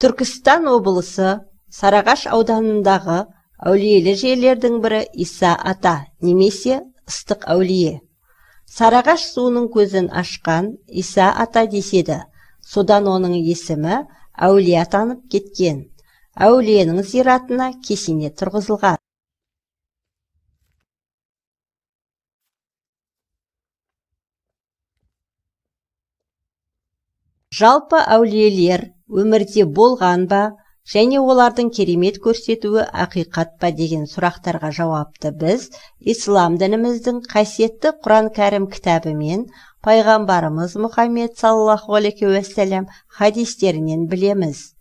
Түркістан облысы Сарыағаш ауданындағы әулиелі жерлердің бірі Иса ата немесе ыстық әулие. Сарыағаш суының көзін ашқан Иса ата деседі. Содан оның есімі әулие атанып кеткен. Әулиенің зиратына кесене тұрғызылған. Жалпы әулиелер өмірде болған ба, және олардың керемет көрсетуі ақиқат па деген сұрақтарға жауапты біз ислам дініміздің қасиетті Құран кәрім кітабы мен пайғамбарымыз Мұхаммед саллаллаху алейхи уассалам хадистерінен білеміз.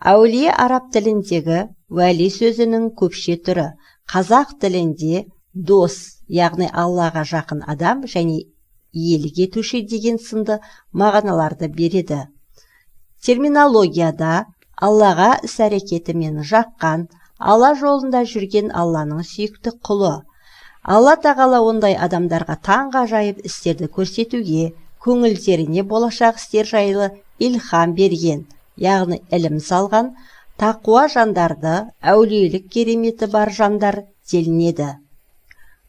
Әулие араб тіліндегі уәли сөзінің көпше түрі, қазақ тілінде дос, яғни Аллаға жақын адам және иелік етуші деген сынды мағыналарды береді. Терминологияда Аллаға іс-әрекетімен жаққан, Алла жолында жүрген Алланың сүйікті құлы. Алла тағала ондай адамдарға таңғажайып істерді көрсетуге, көңілдеріне болашақ істер жайлы илхам берген, яғни ілім салған, тақуа жандарды, әулиелік кереметі бар жандар делінеді.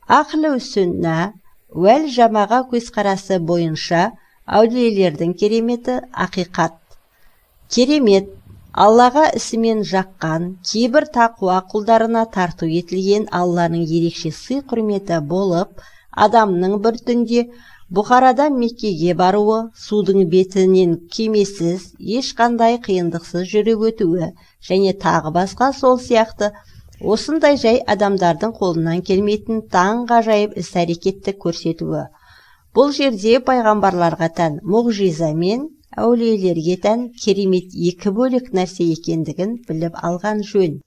Ақлу сүнна уәл жамаға көзқарасы бойынша әулиелердің кереметі ақиқат. Керемет Аллаға ісімен жаққан, кейбір тақуа құлдарына тарту етілген Алланың ерекше сый-құрметі болып, адамның бір түнде Бұхарадан Меккеге баруы, судың бетінен кемесіз, ешқандай қиындықсыз жүріп өтуі және тағы басқа сол сияқты осындай жай адамдардың қолынан келмейтін таңғажайып іс-әрекетті көрсетуі. Бұл жерде пайғамбарларға тән мұғжиза мен әулиелерге тән керемет екі бөлек нәрсе екендігін біліп алған жөн.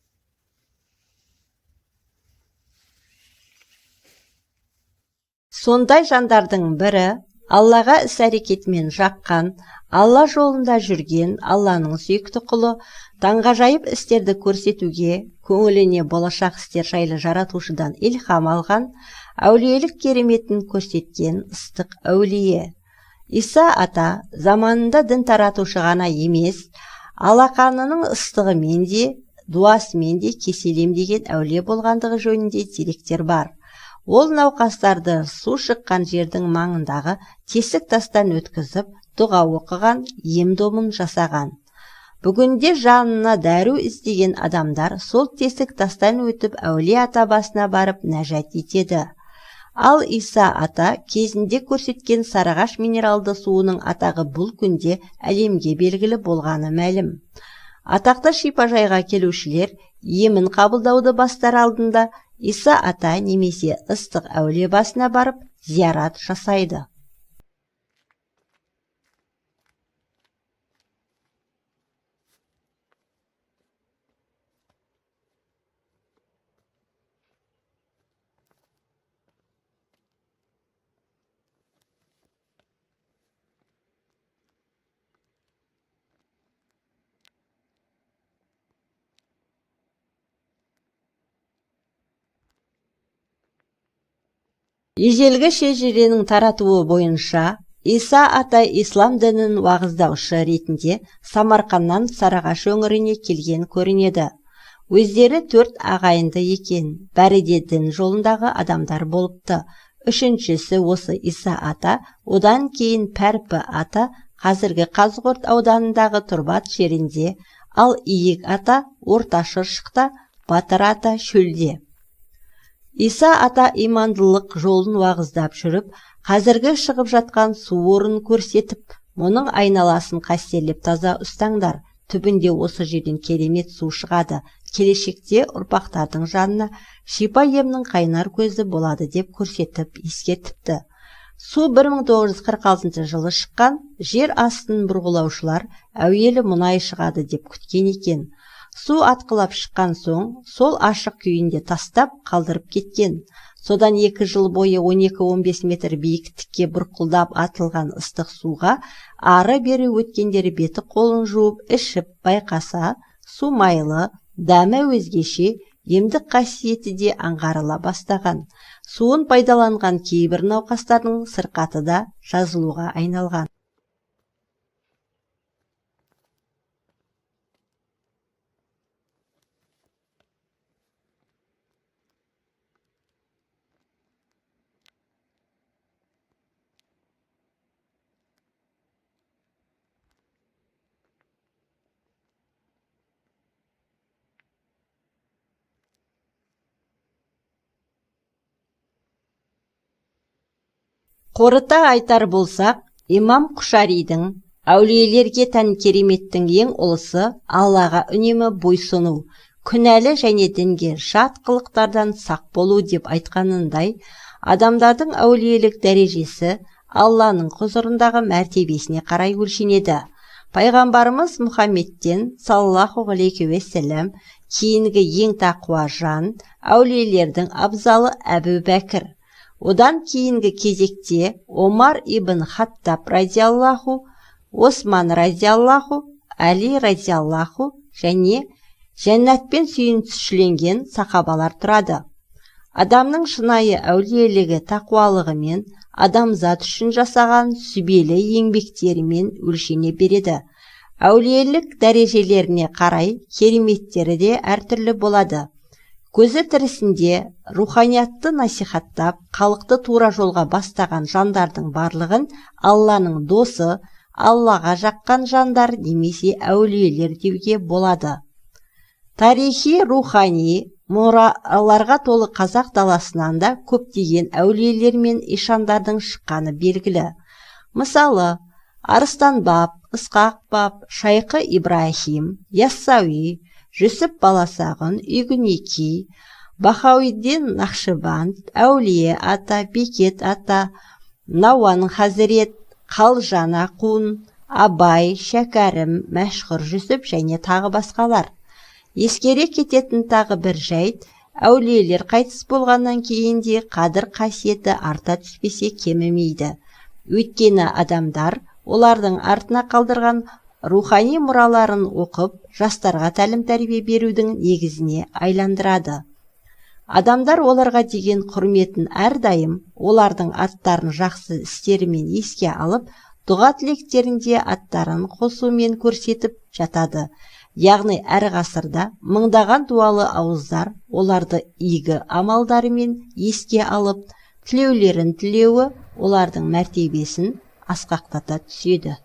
Сондай жандардың бірі Аллаға іс-әрекетімен жаққан, Алла жолында жүрген Алланың сүйікті құлы, таңғажайып істерді көрсетуге, көңіліне болашақ істер жайлы жаратушыдан илхам алған, әулиелік кереметін көрсеткен ыстық әулие. Иса ата заманында дін таратушы ғана емес, алақанының ыстығымен де, дуасымен де кеселем деген әулие болғандығы жөнінде деректер бар. Ол науқастарды су шыққан жердің маңындағы тесік тастан өткізіп, дұға оқыған, ем-домын жасаған. Бүгінде жанына дәру іздеген адамдар сол тесік тастан өтіп әулие ата басына барып нәжат етеді. Ал Иса ата кезінде көрсеткен Сарыағаш минералды суының атағы бұл күнде әлемге белгілі болғаны мәлім. Атақты шипажайға келушілер емін қабылдауды бастар алдында Иса ата немесе ыстық әулие басына барып зиярат жасайды. Ежелгі шежіренің таратуы бойынша Иса ата ислам дінін уағыздаушы ретінде Самарқаннан Сарыағаш өңіріне келген көрінеді. Өздері 4 ағайынды екен, бәрі де дін жолындағы адамдар болыпты. Үшіншісі осы Иса ата, одан кейін Пәрпі ата, қазіргі Қазығұрт ауданындағы Тұрбат жерінде, ал Иек ата Орта Шыршықта, Батыр ата Шөлде. Иса ата имандылық жолын уағыздап жүріп, қазіргі шығып жатқан су орнын көрсетіп, мұның айналасын қастерлеп таза ұстаңдар, түбінде осы жерден керемет су шығады, келешекте ұрпақтардың жанына шипа емнің қайнар көзі болады деп көрсетіп ескертіпті. Су 1946 жылы шыққан, жер астын бұрғылаушылар әуелі мұнай шығады деп күткен екен. Су атқылап шыққан соң, сол ашық күйінде тастап қалдырып кеткен. Содан 2 жыл бойы 12-15 метр биіктікке бұрқылдап атылған ыстық суға ары-бері өткендері беті қолын жуып ішіп байқаса, су майлы, дәмі өзгеше, емдік қасиеті де аңғарыла бастаған. Суын пайдаланған кейбір науқастардың сырқаты да жазылуға айналған. Қорыта айтар болсақ, имам Құшаридің әулиелерге тән кереметтің ең ұлысы Аллаға үнемі бойсыну, күнәлі және дінге жат қылықтардан сақ болу деп айтқанындай, адамдардың әулиелік дәрежесі Алланың құзырындағы мәртебесіне қарай өлшенеді. Пайғамбарымыз Мұхаммедтен саллаллаху алейхи уассалам кейінгі ең тақуа жан, әулиелердің абзалы Әбу Бәкір. Одан кейінгі кезекте Омар ибн Хаттаб радиаллаху, Осман радиаллаху, Әли радиаллаху және жәннатпен сүйіншісленген сахабалар тұрады. Адамның шынайы әулиелігі тақуалығымен, адамзат үшін жасаған сүбелі еңбектерімен өлшене береді. Әулиелік дәрежелеріне қарай кереметтері де әртүрлі болады. Көзі тірісінде руханиятты насихаттап, халықты тура жолға бастаған жандардың барлығын Алланың досы, Аллаға жаққан жандар немесе әулиелер деуге болады. Тарихи, рухани мұраларға толы қазақ даласынан да көптеген әулиелер мен ишандардың шыққаны белгілі. Мысалы, Арыстан баб, Ысқақ баб, Шайқы Ибрахим, Яссауи, Жүсіп баласағын, Үйгінеки, Бахауиддин Нақшыбанд, Әулие ата, Бекет ата, Науан Хазірет, Қалжан Ақун, Абай, Шәкәрім, Мәшһүр Жүсіп және тағы басқалар. Ескере кететін тағы бір жайт, әулиелер қайтыс болғаннан кейін де қадір қасиеті арта түспесе кемімейді. Өйткені адамдар олардың артына қалдырған рухани мұраларын оқып, жастарға тәлім-тәрбие берудің негізіне айландырады. Адамдар оларға деген құрметін әрдайым олардың аттарын жақсы істерімен еске алып, дұға тілектерінде аттарын қосумен көрсетіп жатады. Яғни әр ғасырда мыңдаған дуалы ауыздар оларды игі амалдарымен еске алып, тілеулерін тілеуі олардың мәртебесін асқақтата түседі.